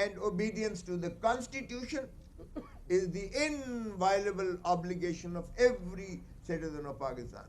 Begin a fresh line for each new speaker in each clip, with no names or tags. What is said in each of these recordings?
and obedience to the constitution is the inviolable obligation of every citizen of Pakistan.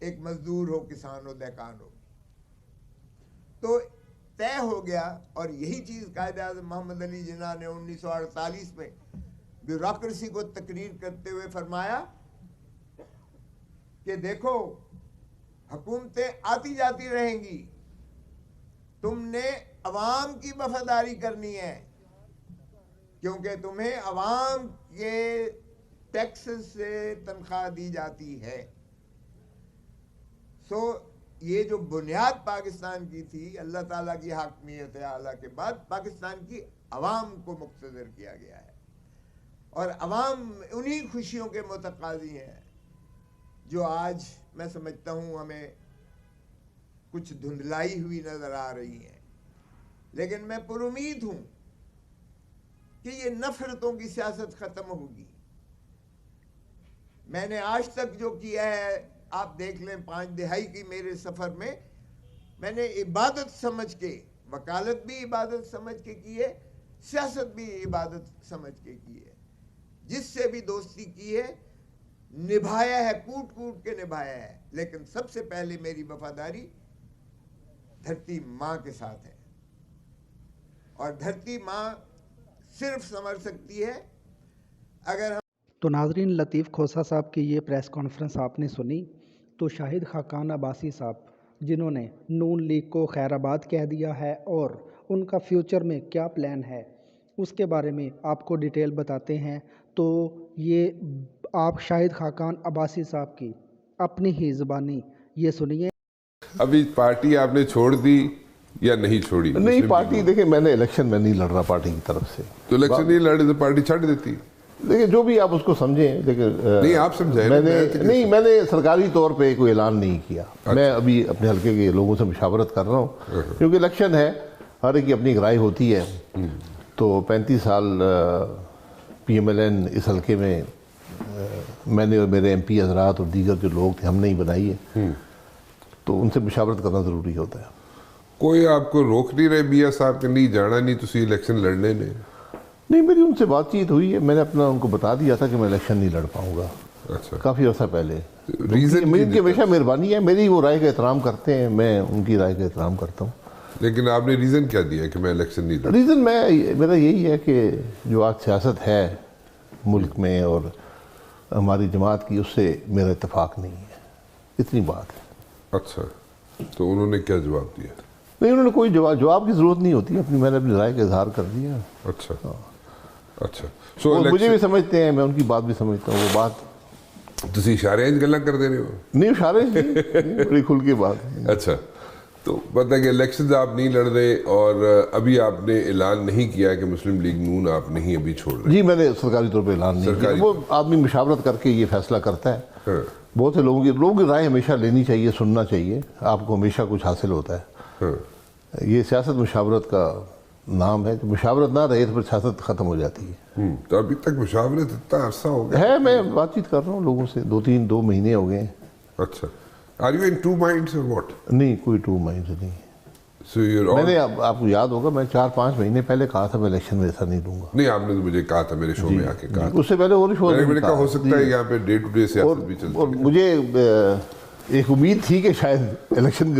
ایک مزدور ہو، کسان ہو، دہقان ہو. تو طے ہو گیا، اور یہی چیز قائد اعظم محمد علی جناح نے 1948 میں بیوروکریسی کو تقریر کرتے ہوئے فرمایا کہ دیکھو حکومتیں آتی جاتی رہیں گی، تم نے عوام کی وفاداری کرنی ہے، کیونکہ تمہیں عوام کے ٹیکس سے تنخواہ دی جاتی ہے. سو یہ جو بنیاد پاکستان کی تھی، اللہ تعالیٰ کی حاکمیت اعلیٰ کے بعد پاکستان کی عوام کو مقتدر کیا گیا ہے، اور عوام انہی خوشیوں کے متقاضی ہیں جو آج میں سمجھتا ہوں ہمیں کچھ دھندلائی ہوئی نظر آ رہی ہیں. لیکن میں پر امید ہوں کہ یہ نفرتوں کی سیاست ختم ہوگی. میں نے آج تک جو کیا ہے، آپ دیکھ لیں 5 دہائی کی میرے سفر میں، میں نے عبادت سمجھ کے، وکالت بھی عبادت سمجھ کے کی ہے، سیاست بھی عبادت سمجھ کے کی ہے. جس سے بھی دوستی کی ہے نبھایا ہے، کوٹ کوٹ کے نبھایا ہے. لیکن سب سے پہلے میری وفاداری دھرتی ماں کے ساتھ ہے، اور دھرتی ماں صرف سنور سکتی ہے اگر ہم.
تو ناظرین، لطیف کھوسہ صاحب کی یہ پریس کانفرنس آپ نے سنی. تو شاہد خاقان عباسی صاحب، جنہوں نے نون لیگ کو خیر آباد کہہ دیا ہے اور ان کا فیوچر میں کیا پلان ہے اس کے بارے میں آپ کو ڈیٹیل بتاتے ہیں. تو یہ آپ شاہد خاقان عباسی صاحب کی اپنی ہی زبانی یہ سنیے.
ابھی پارٹی آپ نے چھوڑ دی یا نہیں چھوڑی؟
نہیں، پارٹی دیکھیں میں نے الیکشن میں نہیں لڑ رہا پارٹی کی طرف سے.
تو الیکشن نہیں لڑے تو پارٹی چھڑ دیتی.
دیکھیں جو بھی آپ اس کو سمجھیں، لیکن
نہیں آپ سمجھائیں.
میں نے سرکاری طور پہ کوئی اعلان نہیں کیا. میں ابھی اپنے حلقے کے لوگوں سے مشاورت کر رہا ہوں، کیونکہ الیکشن ہے، ہر ایک کی اپنی رائے ہوتی ہے. تو 35 سال پی ایم ایل این اس حلقے میں میں نے اور میرے ایم پی حضرات اور دیگر جو لوگ تھے ہم نے ہی بنائی ہے، تو ان سے مشاورت کرنا ضروری ہوتا ہے.
کوئی آپ کو روک نہیں رہے میاں صاحب کہ نہیں جانا نہیں تسی الیکشن لڑنے نے؟
نہیں، میری ان سے بات چیت ہوئی ہے، میں نے اپنا ان کو بتا دیا تھا کہ میں الیکشن نہیں لڑ پاؤں گا.
اچھا،
کافی عرصہ پہلے.
ریزن
میری ہمیشہ مہربانی ہے، میری وہ رائے کا احترام کرتے ہیں، میں ان کی رائے کا احترام کرتا ہوں.
لیکن آپ نے ریزن کیا دیا کہ میں الیکشن نہیں لڑ؟
ریزن میرا یہی ہے کہ جو آج سیاست ہے ملک میں اور ہماری جماعت کی، اس سے میرا اتفاق نہیں ہے. اتنی بات ہے.
اچھا، تو انہوں نے کیا جواب دیا؟
نہیں، انہوں نے کوئی جواب کی ضرورت نہیں ہوتی، میں نے اپنی رائے کا اظہار کر دیا.
اچھا اچھا.
وہ مجھے بھی سمجھتے ہیں، میں ان کی بات بھی سمجھتا ہوں. وہ بات
تسی اشارے گلا کر دے رہے ہو؟
نہیں، اشارے بڑی کھل کے بات.
اچھا، تو پتہ ہے کہ الیکشنز آپ نہیں لڑ رہے، اور ابھی آپ نے اعلان نہیں کیا کہ مسلم لیگ نون آپ نہیں ابھی چھوڑ رہے؟
جی، میں نے سرکاری طور پہ اعلان نہیں کیا. وہ آدمی مشاورت کر کے یہ فیصلہ کرتا ہے. بہت سے لوگوں کی رائے ہمیشہ لینی چاہیے، سننا چاہیے، آپ کو ہمیشہ کچھ حاصل ہوتا ہے. یہ سیاست مشاورت کا نام ہے. مشاورت نہ رہے تو پھر سیاست ختم ہو جاتی ہے.
تو ابھی تک مشاورت اتنا عرصہ ہو گیا
ہے، میں بات چیت کر رہا ہوں لوگوں سے، 2 مہینے ہو گئے.
اچھا. Are you in two minds or what?
نہیں، کوئی 2 مہینے نہیں.
So you're all...
میں نے آپ کو یاد ہوگا میں 4-5 مہینے پہلے کہا تھا میں الیکشن میں ایسا نہیں دوں گا.
نہیں، آپ نے تو مجھے کہا تھا میرے شو میں آ کے کہا.
اس سے پہلے اور شو
میں کہا ہو سکتا ہے یہاں پہ ڈے ٹو ڈے سیاست بھی چلتی ہے.
اور مجھے ایک امید تھی کہ شاید الیکشن